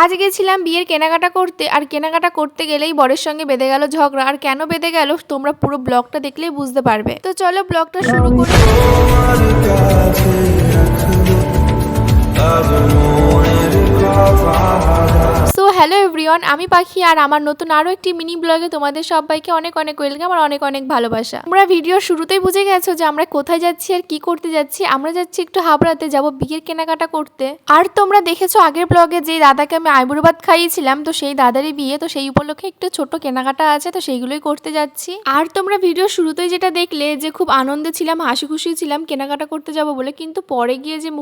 আজ গেছিলাম বিয়ের কেনাকাটা করতে, আর কেনাকাটা করতে গেলেই বরের সঙ্গে বেঁধে গেল ঝগড়া। আর কেন বেঁধে গেল তোমরা পুরো ব্লগটা দেখলেই বুঝতে পারবে। তো চলো ব্লগটা শুরু করি। সো হ্যালো এভরিওয়ান, আমি পাখি আর আমার নতুন আরও একটি মিনি ব্লগে তোমাদের সবাইকে অনেক অনেক ওয়েলকাম আর অনেক অনেক ভালোবাসা। তোমরা ভিডিওর শুরুতেই বুঝে গেছো যে আমরা কোথায় যাচ্ছি আর কি করতে যাচ্ছি। আমরা যাচ্ছি একটু হাবড়াতে, যাব বিয়ের কেনাকাটা করতে। আর তোমরা দেখেছো আগের ব্লগে যে দাদাকে আমি আইবুড়ো ভাত খাইয়েছিলাম, তো সেই দাদারই বিয়ে, তো সেই উপলক্ষে একটু ছোট কেনাকাটা আছে, তো সেইগুলোই করতে যাচ্ছি। আর তোমরা ভিডিওর শুরুতেই যেটা দেখলে যে খুব আনন্দে ছিলাম, হাসি খুশি ছিলাম কেনাকাটা করতে যাব বলে, কিন্তু পরে গিয়ে যে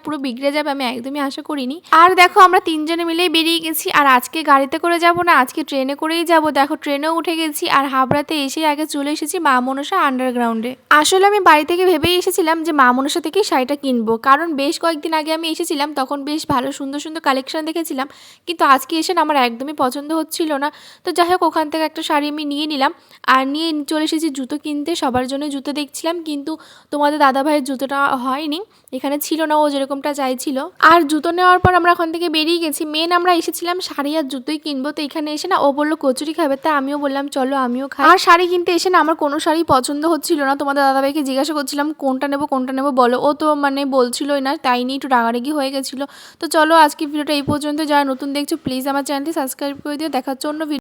পুরো বিগড়ে যাবে আমি একদমই আশা করিনি। আর দেখো আমরা তিনজনে মিলেই বেরিয়ে গেছি। আর আজকে গাড়িতে করে যাব না, আজকে ট্রেনে করেই যাব। দেখো ট্রেনেও উঠে গেছি। আর হাবড়াতে এসে আগে চলে এসেছি মা মনসা আন্ডারগ্রাউন্ডে। আসলে আমি বাড়ি থেকে ভেবেই এসেছিলাম যে মা মনসা থেকেই শাড়িটা কিনবো, কারণ বেশ কয়েকদিন আগে আমি এসেছিলাম, তখন বেশ ভালো সুন্দর সুন্দর কালেকশন দেখেছিলাম, কিন্তু আজকে এসে না আমার একদমই পছন্দ হচ্ছিল না। তো যাই হোক ওখান থেকে একটা শাড়ি আমি নিয়ে নিলাম। আর নিয়ে চলে এসেছি জুতো কিনতে, সবার জন্য জুতো দেখছিলাম, কিন্তু তোমাদের দাদা ভাইয়ের জুতোটা হয়নি, এখানে ছিল না ও যেরকমটা চাইছিল। আর জুতো নেওয়ার পর আমরা ওখান থেকে বেরিয়ে গেছি। মেন আমরা এসেছিলাম শাড়ি আর জুতোই কিনবো, তো এখানে এসে না ও বললো কচুরি খাবে, তা আমিও বললাম চলো আমিও খাই। আর শাড়ি কিনতে এসে না আমার কোনো শাড়ি পছন্দ হচ্ছিল না। তোমাদের দাদাভাইকে জিজ্ঞাসা করছিলাম কোনটা নেবো বলো, ও তো মানে বলছিলই না, তাই নিয়ে একটু রাগারাগি হয়ে গেছিলো। তো চলো আজকে ভিডিওটা এই পর্যন্ত। যারা নতুন দেখছো প্লিজ আমার চ্যানেলটি সাবস্ক্রাইব করে দিও। দেখার জন্য